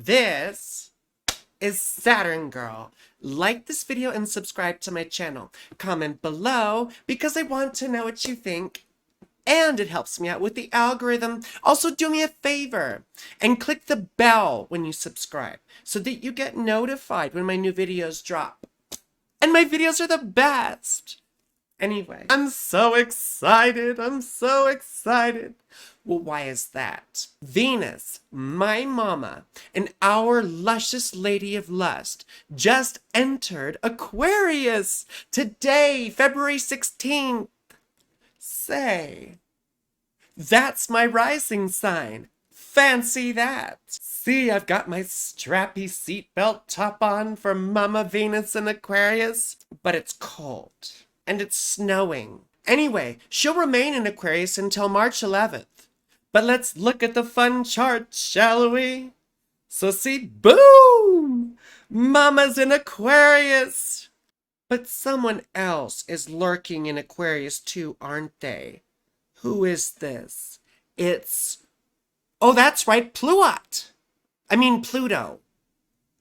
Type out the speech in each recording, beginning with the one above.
This is Saturn Girl. Like this video and subscribe to my channel. Comment below because I want to know what you think. And it helps me out with the algorithm. Also, do me a favor and click the bell when you subscribe so that you get notified when my new videos drop. And my videos are the best. Anyway, I'm so excited. Well, why is that? Venus, my mama, and our luscious lady of lust, just entered Aquarius today, February 16th. Say, that's my rising sign. Fancy that. See, I've got my strappy seatbelt top on for Mama Venus in Aquarius, but it's cold and it's snowing. Anyway, she'll remain in Aquarius until March 11th. But let's look at the fun chart, shall we? So see, boom! Mama's in Aquarius. But someone else is lurking in Aquarius too, aren't they? Who is this? Oh, that's right, Pluto.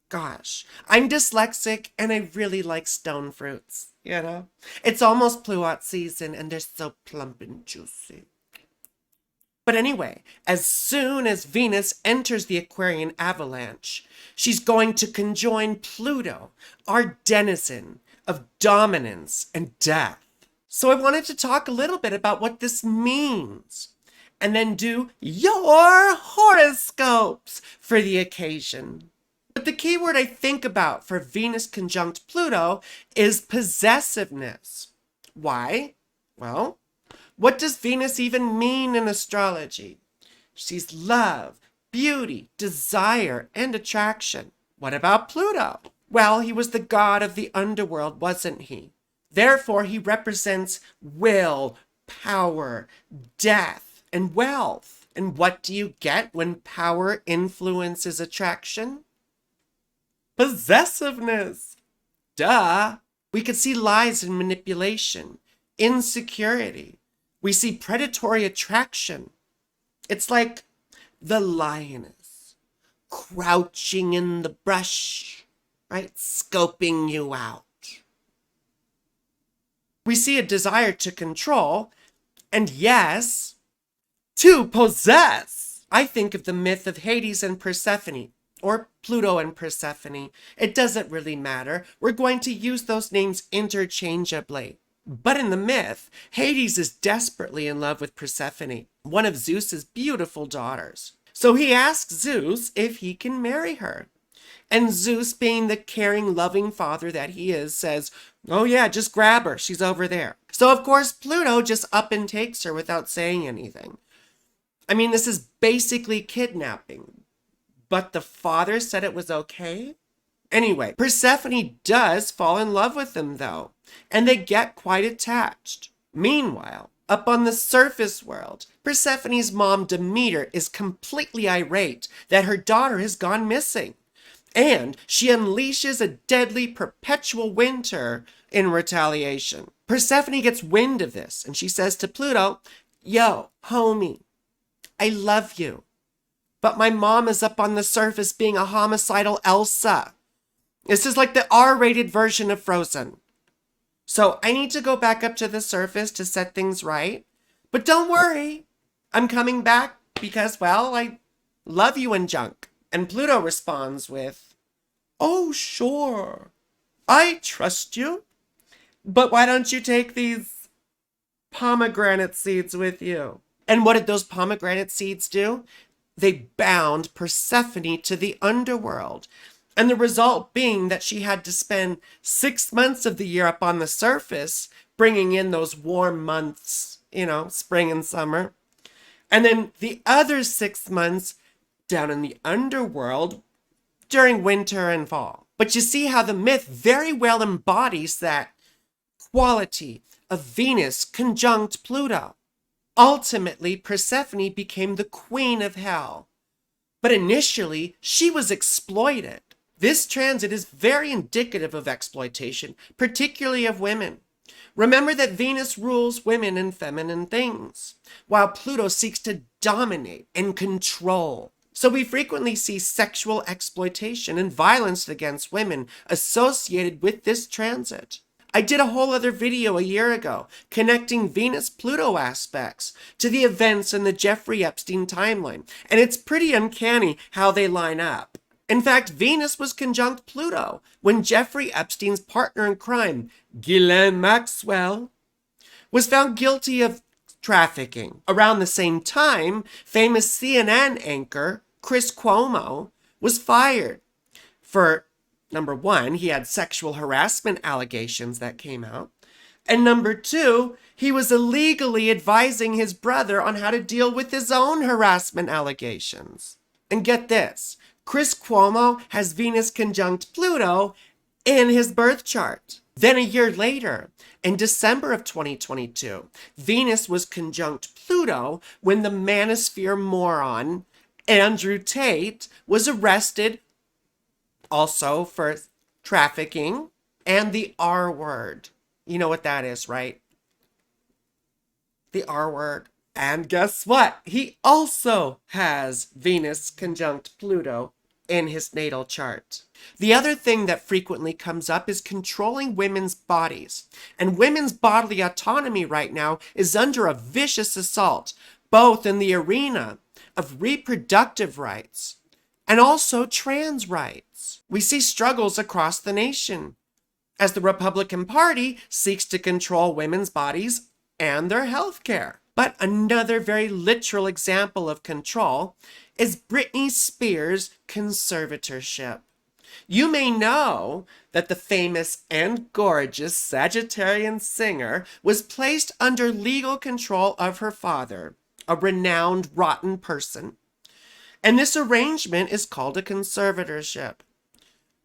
Gosh, I'm dyslexic and I really like stone fruits, you know? It's almost Pluot season and they're so plump and juicy. But anyway, as soon as Venus enters the Aquarian avalanche, she's going to conjoin Pluto, our denizen of dominance and death. So I wanted to talk a little bit about what this means, and then do your horoscopes for the occasion. But the key word I think about for Venus conjunct Pluto is possessiveness. Why? Well, what does Venus even mean in astrology? She's love, beauty, desire, and attraction. What about Pluto? Well, he was the god of the underworld, wasn't he? Therefore, he represents will, power, death, and wealth. And what do you get when power influences attraction? Possessiveness. Duh. We could see lies and manipulation, insecurity. We see predatory attraction. It's like the lioness crouching in the brush, right? Scoping you out. We see a desire to control, and yes, to possess. I think of the myth of Hades and Persephone, or Pluto and Persephone. It doesn't really matter. We're going to use those names interchangeably. But in the myth, Hades is desperately in love with Persephone, one of Zeus's beautiful daughters. So he asks Zeus if he can marry her. And Zeus, being the caring, loving father that he is, says, oh yeah, just grab her. She's over there. So of course, Pluto just up and takes her without saying anything. I mean, this is basically kidnapping. But the father said it was okay? Anyway, Persephone does fall in love with him though, and they get quite attached. Meanwhile, up on the surface world, Persephone's mom Demeter is completely irate that her daughter has gone missing. And she unleashes a deadly perpetual winter in retaliation. Persephone gets wind of this and she says to Pluto, yo, homie, I love you, but my mom is up on the surface being a homicidal Elsa. This is like the R-rated version of Frozen. So I need to go back up to the surface to set things right. But don't worry, I'm coming back because, well, I love you and junk. And Pluto responds with, oh, sure, I trust you. But why don't you take these pomegranate seeds with you? And what did those pomegranate seeds do? They bound Persephone to the underworld. And the result being that she had to spend 6 months of the year up on the surface, bringing in those warm months, spring and summer. And then the other 6 months down in the underworld during winter and fall. But you see how the myth very well embodies that quality of Venus conjunct Pluto. Ultimately, Persephone became the queen of hell. But initially, she was exploited. This transit is very indicative of exploitation, particularly of women. Remember that Venus rules women and feminine things, while Pluto seeks to dominate and control. So we frequently see sexual exploitation and violence against women associated with this transit. I did a whole other video a year ago connecting Venus-Pluto aspects to the events in the Jeffrey Epstein timeline, and it's pretty uncanny how they line up. In fact, Venus was conjunct Pluto when Jeffrey Epstein's partner in crime, Ghislaine Maxwell, was found guilty of trafficking. Around the same time, famous CNN anchor Chris Cuomo was fired for, number one, he had sexual harassment allegations that came out. And number two, he was illegally advising his brother on how to deal with his own harassment allegations. And get this, Chris Cuomo has Venus conjunct Pluto in his birth chart. Then a year later, in December of 2022, Venus was conjunct Pluto when the manosphere moron Andrew Tate was arrested also for trafficking and the R word. You know what that is, right? The R word. And guess what? He also has Venus conjunct Pluto in his natal chart. The other thing that frequently comes up is controlling women's bodies. And women's bodily autonomy right now is under a vicious assault, both in the arena of reproductive rights and also trans rights. We see struggles across the nation as the Republican Party seeks to control women's bodies and their health care. But another very literal example of control is Britney Spears' conservatorship. You may know that the famous and gorgeous Sagittarian singer was placed under legal control of her father, a renowned rotten person. And this arrangement is called a conservatorship.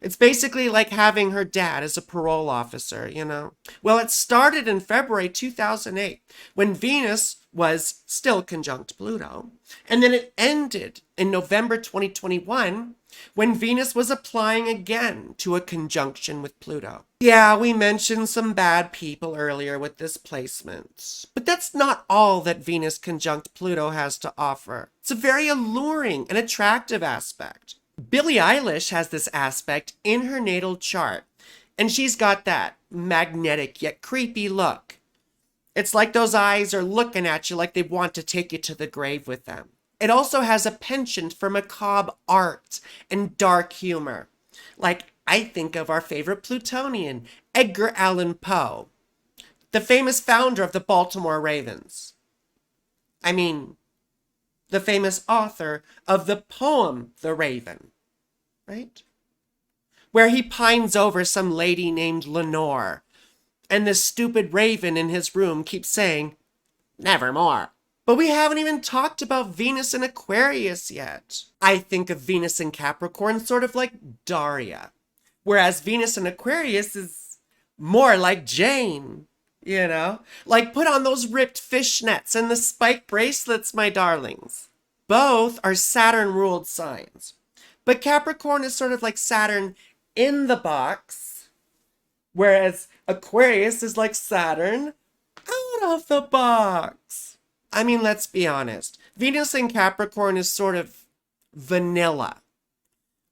It's basically like having her dad as a parole officer, you know? Well, it started in February 2008 when Venus was still conjunct Pluto. And then it ended in November 2021 when Venus was applying again to a conjunction with Pluto. Yeah, we mentioned some bad people earlier with this placement, but that's not all that Venus conjunct Pluto has to offer. It's a very alluring and attractive aspect. Billie Eilish has this aspect in her natal chart, and she's got that magnetic yet creepy look. It's like those eyes are looking at you like they want to take you to the grave with them. It also has a penchant for macabre art and dark humor. Like, I think of our favorite Plutonian, Edgar Allan Poe, the famous founder of the Baltimore Ravens. I mean, the famous author of the poem The Raven, right? Where he pines over some lady named Lenore, and this stupid raven in his room keeps saying, "Nevermore." But we haven't even talked about Venus in Aquarius yet. I think of Venus in Capricorn sort of like Daria, whereas Venus in Aquarius is more like Jane, you know? Like, put on those ripped fishnets and the spike bracelets, my darlings. Both are Saturn-ruled signs. But Capricorn is sort of like Saturn in the box, whereas Aquarius is like Saturn out of the box. I mean, let's be honest. Venus in Capricorn is sort of vanilla,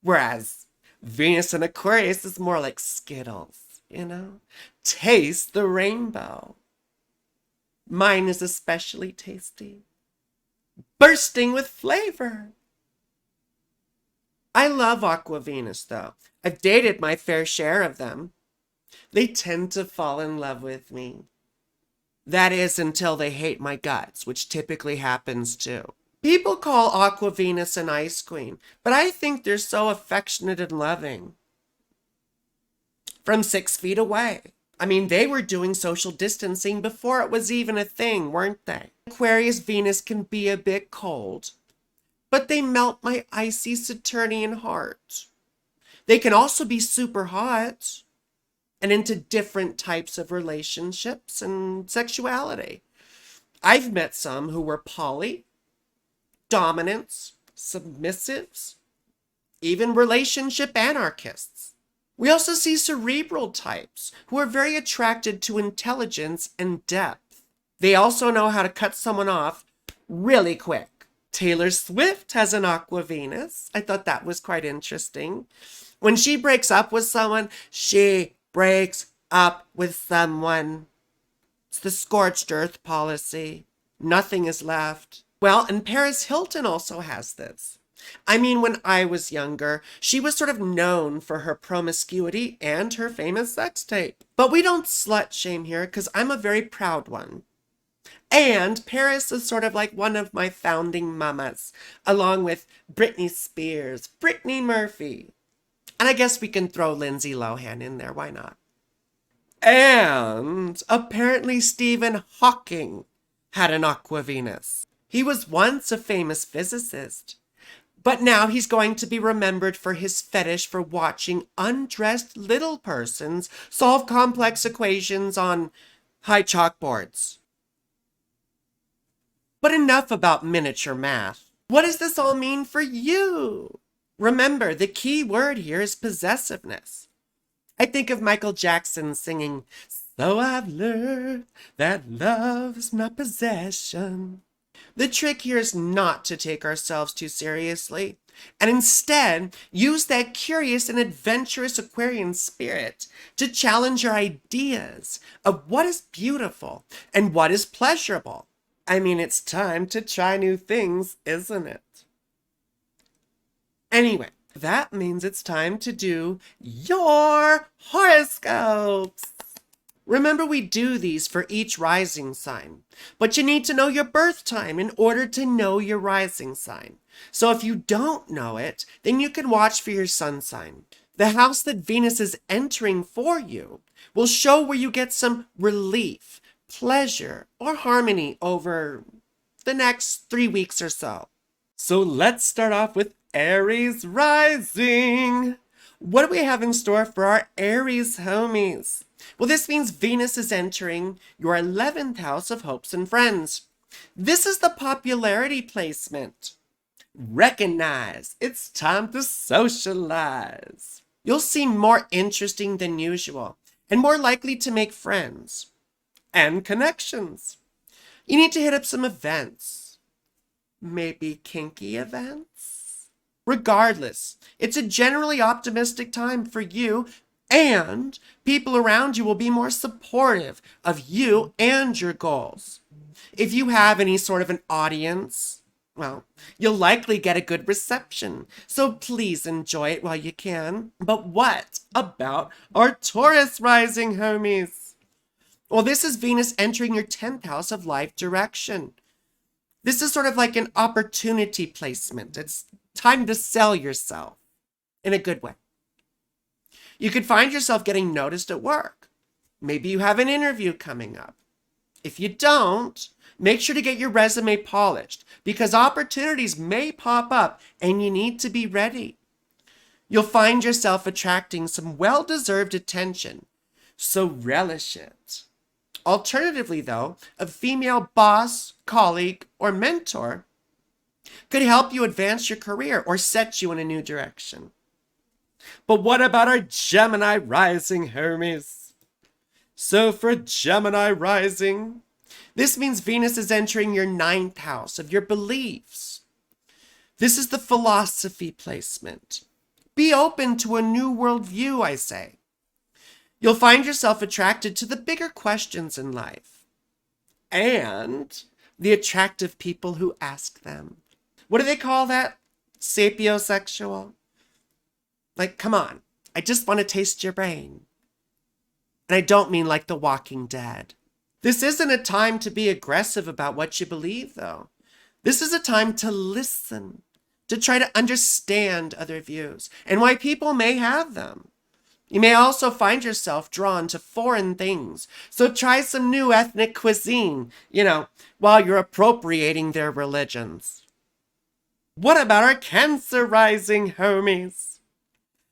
whereas Venus in Aquarius is more like Skittles, you know? Taste the rainbow. Mine is especially tasty, bursting with flavor. I love Aqua Venus, though. I've dated my fair share of them. They tend to fall in love with me. That is until they hate my guts, which typically happens too. People call Aqua Venus an ice queen, but I think they're so affectionate and loving. From 6 feet away. I mean, they were doing social distancing before it was even a thing, weren't they? Aquarius Venus can be a bit cold, but they melt my icy Saturnian heart. They can also be super hot and into different types of relationships and sexuality. I've met some who were poly, dominants, submissives, even relationship anarchists. We also see cerebral types who are very attracted to intelligence and depth. They also know how to cut someone off really quick. Taylor Swift has an Aqua Venus. I thought that was quite interesting. When she breaks up with someone, she breaks up with someone. It's the scorched earth policy. Nothing is left. Well, and Paris Hilton also has this. I mean, when I was younger, she was sort of known for her promiscuity and her famous sex tape. But we don't slut shame here because I'm a very proud one. And Paris is sort of like one of my founding mamas, along with Britney Spears, Brittany Murphy. And I guess we can throw Lindsay Lohan in there, why not? And apparently Stephen Hawking had an Aqua Venus. He was once a famous physicist, but now he's going to be remembered for his fetish for watching undressed little persons solve complex equations on high chalkboards. But enough about miniature math. What does this all mean for you? Remember, the key word here is possessiveness. I think of Michael Jackson singing, "So I've learned that love is not possession." The trick here is not to take ourselves too seriously, and instead use that curious and adventurous Aquarian spirit to challenge your ideas of what is beautiful and what is pleasurable. I mean, it's time to try new things, isn't it? Anyway, that means it's time to do your horoscopes. Remember, we do these for each rising sign, but you need to know your birth time in order to know your rising sign. So if you don't know it, then you can watch for your sun sign. The house that Venus is entering for you will show where you get some relief, pleasure, or harmony over the next 3 weeks or so. So let's start off with Aries Rising. What do we have in store for our Aries homies? Well, this means Venus is entering your 11th house of hopes and friends. This is the popularity placement. Recognize it's time to socialize. You'll seem more interesting than usual and more likely to make friends and connections. You need to hit up some events. Maybe kinky events? Regardless, it's a generally optimistic time for you, and people around you will be more supportive of you and your goals. If you have any sort of an audience, well, you'll likely get a good reception, so please enjoy it while you can. But what about our Taurus Rising homies? Well, this is Venus entering your 10th house of life direction. This is sort of like an opportunity placement. It's time to sell yourself in a good way. You could find yourself getting noticed at work. Maybe you have an interview coming up. If you don't, make sure to get your resume polished because opportunities may pop up and you need to be ready. You'll find yourself attracting some well-deserved attention, so relish it. Alternatively, though, a female boss, colleague, or mentor could help you advance your career or set you in a new direction. But what about our Gemini Rising homies? So for Gemini Rising, this means Venus is entering your 9th house of your beliefs. This is the philosophy placement. Be open to a new worldview, I say. You'll find yourself attracted to the bigger questions in life and the attractive people who ask them. What do they call that? Sapiosexual? Like, come on, I just want to taste your brain. And I don't mean like The Walking Dead. This isn't a time to be aggressive about what you believe, though. This is a time to listen, to try to understand other views and why people may have them. You may also find yourself drawn to foreign things, so try some new ethnic cuisine, while you're appropriating their religions. What about our Cancer Rising homies?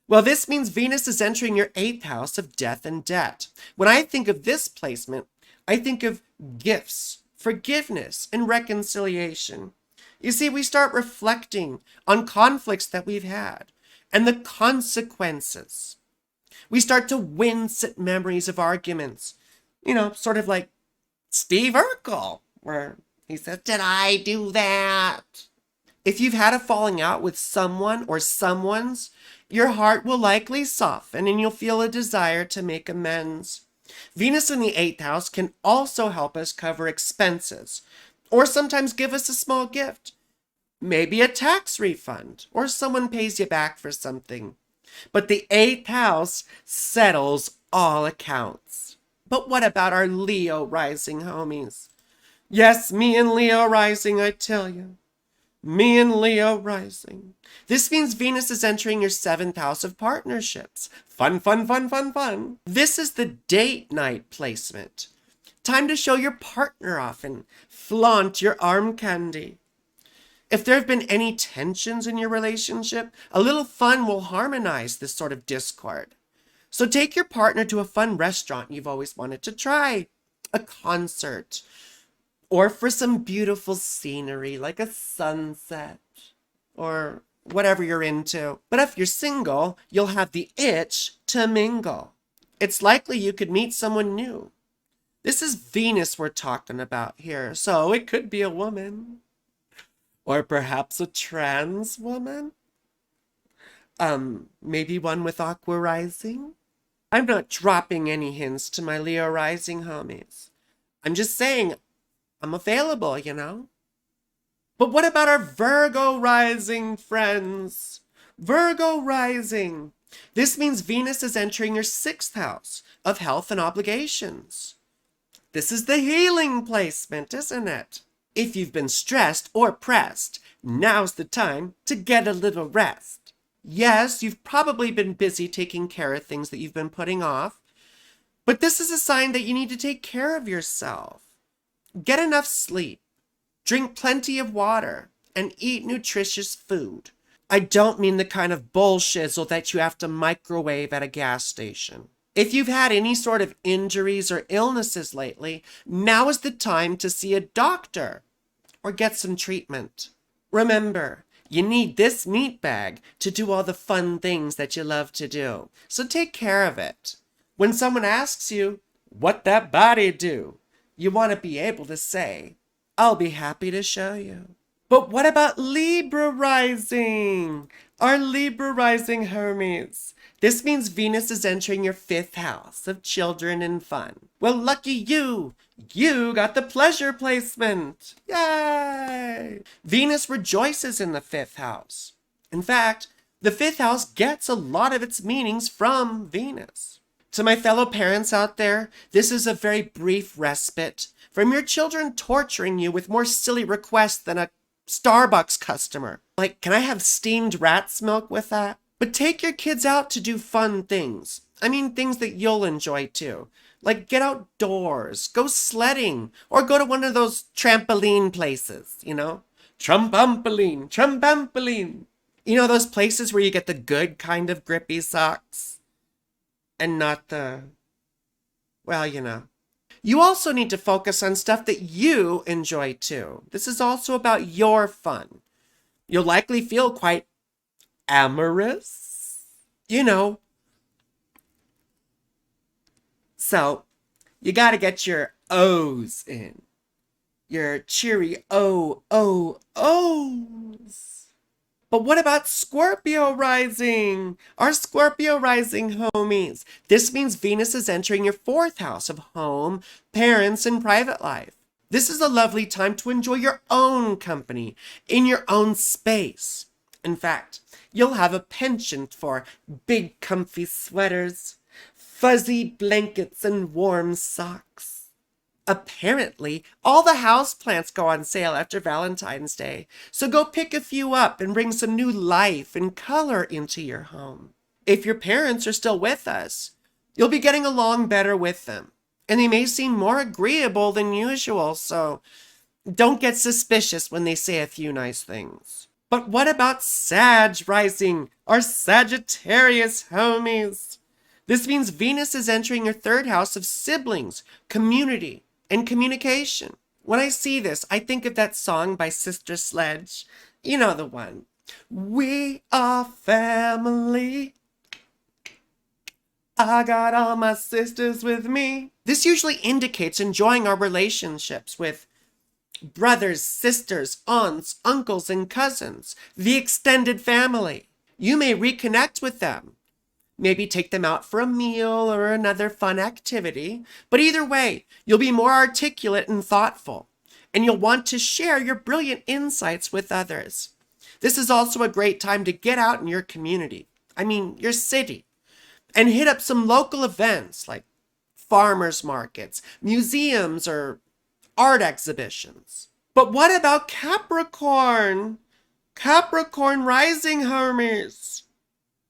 Well, this means Venus is entering your 8th house of death and debt. When I think of this placement, I think of gifts, forgiveness, and reconciliation. You see, we start reflecting on conflicts that we've had and the consequences. We start to wince at memories of arguments, sort of like Steve Urkel, where he says, "Did I do that?" If you've had a falling out with someone or someone's, your heart will likely soften and you'll feel a desire to make amends. Venus in the 8th house can also help us cover expenses, or sometimes give us a small gift. Maybe a tax refund, or someone pays you back for something. But the 8th house settles all accounts. But what about our Leo rising homies? Yes, me and Leo rising, I tell you. Me and Leo rising. This means Venus is entering your 7th house of partnerships. Fun, fun, fun, fun, fun. This is the date night placement. Time to show your partner off and flaunt your arm candy. If there have been any tensions in your relationship, a little fun will harmonize this sort of discord. So take your partner to a fun restaurant you've always wanted to try, a concert, or for some beautiful scenery like a sunset, or whatever you're into. But if you're single, you'll have the itch to mingle. It's likely you could meet someone new. This is Venus we're talking about here, so it could be a woman. Or perhaps a trans woman? Maybe one with Aqua Rising? I'm not dropping any hints to my Leo Rising homies. I'm just saying I'm available, you know? But what about our Virgo Rising friends? Virgo Rising. This means Venus is entering your 6th house of health and obligations. This is the healing placement, isn't it? If you've been stressed or pressed, now's the time to get a little rest. Yes, you've probably been busy taking care of things that you've been putting off, but this is a sign that you need to take care of yourself. Get enough sleep, drink plenty of water, and eat nutritious food. I don't mean the kind of bullshizzle that you have to microwave at a gas station. If you've had any sort of injuries or illnesses lately, now is the time to see a doctor or get some treatment. Remember, you need this meat bag to do all the fun things that you love to do. So take care of it. When someone asks you, what that body do? You want to be able to say, I'll be happy to show you. But what about Libra Rising? Our Libra Rising homies. This means Venus is entering your 5th house of children and fun. Well, lucky you! You got the pleasure placement! Yay! Venus rejoices in the 5th house. In fact, the 5th house gets a lot of its meanings from Venus. To my fellow parents out there, this is a very brief respite from your children torturing you with more silly requests than a Starbucks customer. Like, can I have steamed rat's milk with that? But take your kids out to do fun things. I mean, things that you'll enjoy too. Like get outdoors, go sledding, or go to one of those trampoline places, you know? Trumpampoline, trumpampoline. You know those places where you get the good kind of grippy socks? And not the, well, you know. You also need to focus on stuff that you enjoy too. This is also about your fun. You'll likely feel quite amorous, you know. So, you gotta get your O's in. Your cheery O's. But what about Scorpio Rising? Our Scorpio Rising homies. This means Venus is entering your 4th house of home, parents, and private life. This is a lovely time to enjoy your own company, in your own space. In fact, you'll have a penchant for big comfy sweaters, fuzzy blankets, and warm socks. Apparently, all the houseplants go on sale after Valentine's Day, so go pick a few up and bring some new life and color into your home. If your parents are still with us, you'll be getting along better with them, and they may seem more agreeable than usual, so don't get suspicious when they say a few nice things. But what about Sag Rising, our Sagittarius homies? This means Venus is entering your 3rd house of siblings, community, and communication. When I see this, I think of that song by Sister Sledge. You know the one. We are family. I got all my sisters with me. This usually indicates enjoying our relationships with brothers, sisters, aunts, uncles, and cousins, the extended family. You may reconnect with them. Maybe take them out for a meal or another fun activity. But either way, you'll be more articulate and thoughtful, and you'll want to share your brilliant insights with others. This is also a great time to get out in your community, your city, and hit up some local events like farmers markets, museums, or art exhibitions. But what about Capricorn? Capricorn Rising, homies.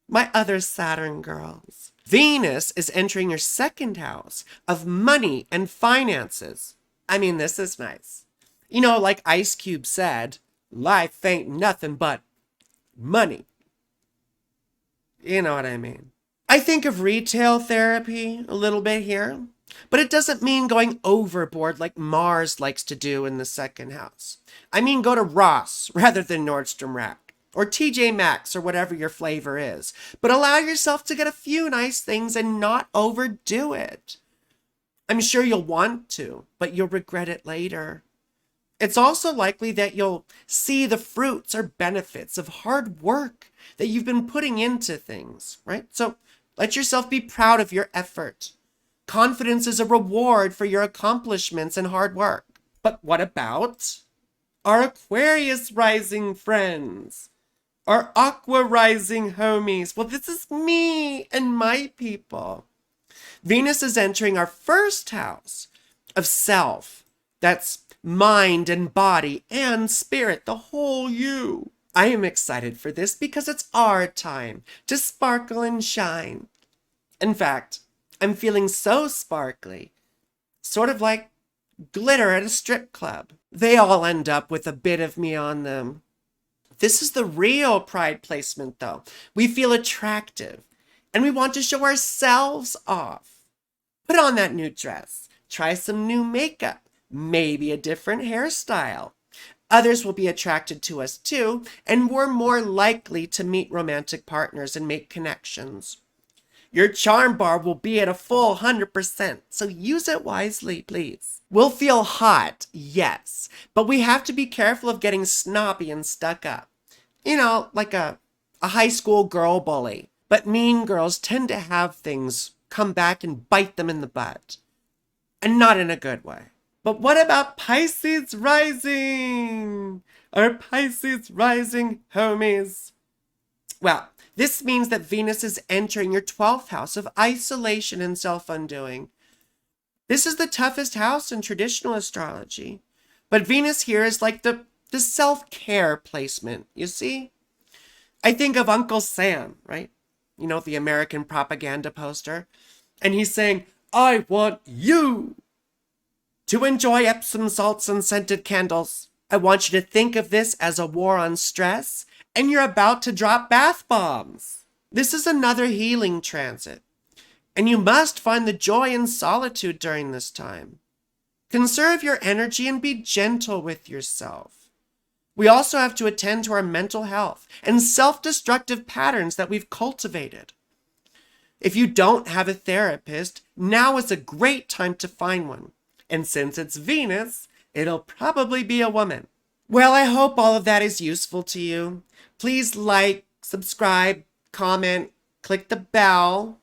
My other Saturn girls. Venus is entering your second house of money and finances. This is nice. Like Ice Cube said, life ain't nothing but money. You know what I mean? I think of retail therapy a little bit here, but it doesn't mean going overboard like Mars likes to do in the second house. Go to Ross rather than Nordstrom Rack, or TJ Maxx, or whatever your flavor is. But allow yourself to get a few nice things and not overdo it. I'm sure you'll want to, but you'll regret it later. It's also likely that you'll see the fruits or benefits of hard work that you've been putting into things, right? So let yourself be proud of your effort. Confidence is a reward for your accomplishments and hard work. But what about our Aquarius Rising friends? Our Aqua Rising homies? Well, this is me and my people. Venus is entering our first house of self. That's mind and body and spirit, the whole you. I am excited for this because it's our time to sparkle and shine. In fact, I'm feeling so sparkly, sort of like glitter at a strip club. They all end up with a bit of me on them. This is the real pride placement, though. We feel attractive, and we want to show ourselves off. Put on that new dress. Try some new makeup. Maybe a different hairstyle. Others will be attracted to us too, and we're more likely to meet romantic partners and make connections. Your charm bar will be at a full 100%, so use it wisely, please. We'll feel hot, yes, but we have to be careful of getting snobby and stuck up. Like a high school girl bully. But mean girls tend to have things come back and bite them in the butt. And not in a good way. But what about Pisces Rising? Our Pisces Rising homies. Well, this means that Venus is entering your 12th house of isolation and self-undoing. This is the toughest house in traditional astrology. But Venus here is like the self-care placement, you see? I think of Uncle Sam, right? The American propaganda poster. And he's saying, I want you to enjoy Epsom salts and scented candles. I want you to think of this as a war on stress, and you're about to drop bath bombs. This is another healing transit, and you must find the joy in solitude during this time. Conserve your energy and be gentle with yourself. We also have to attend to our mental health and self-destructive patterns that we've cultivated. If you don't have a therapist, now is a great time to find one. And since it's Venus, it'll probably be a woman. Well, I hope all of that is useful to you. Please like, subscribe, comment, click the bell.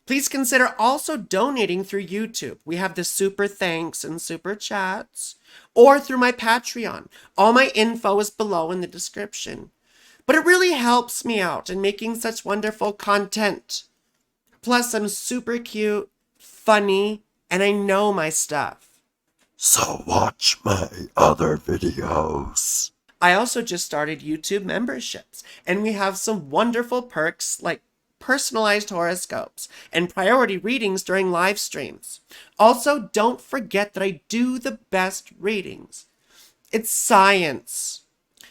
Please consider also donating through YouTube. We have the super thanks and super chats, or through my Patreon. All my info is below in the description. But it really helps me out in making such wonderful content. Plus, I'm super cute, funny, and I know my stuff. So watch my other videos. I also just started YouTube memberships, and we have some wonderful perks like personalized horoscopes and priority readings during live streams. Also, don't forget that I do the best readings. It's science.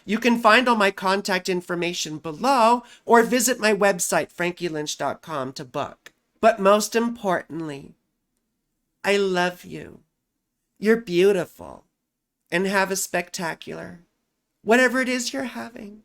You can find all my contact information below or visit my website, frankielynch.com, to book. But most importantly, I love you. You're beautiful and have a spectacular, whatever it is you're having.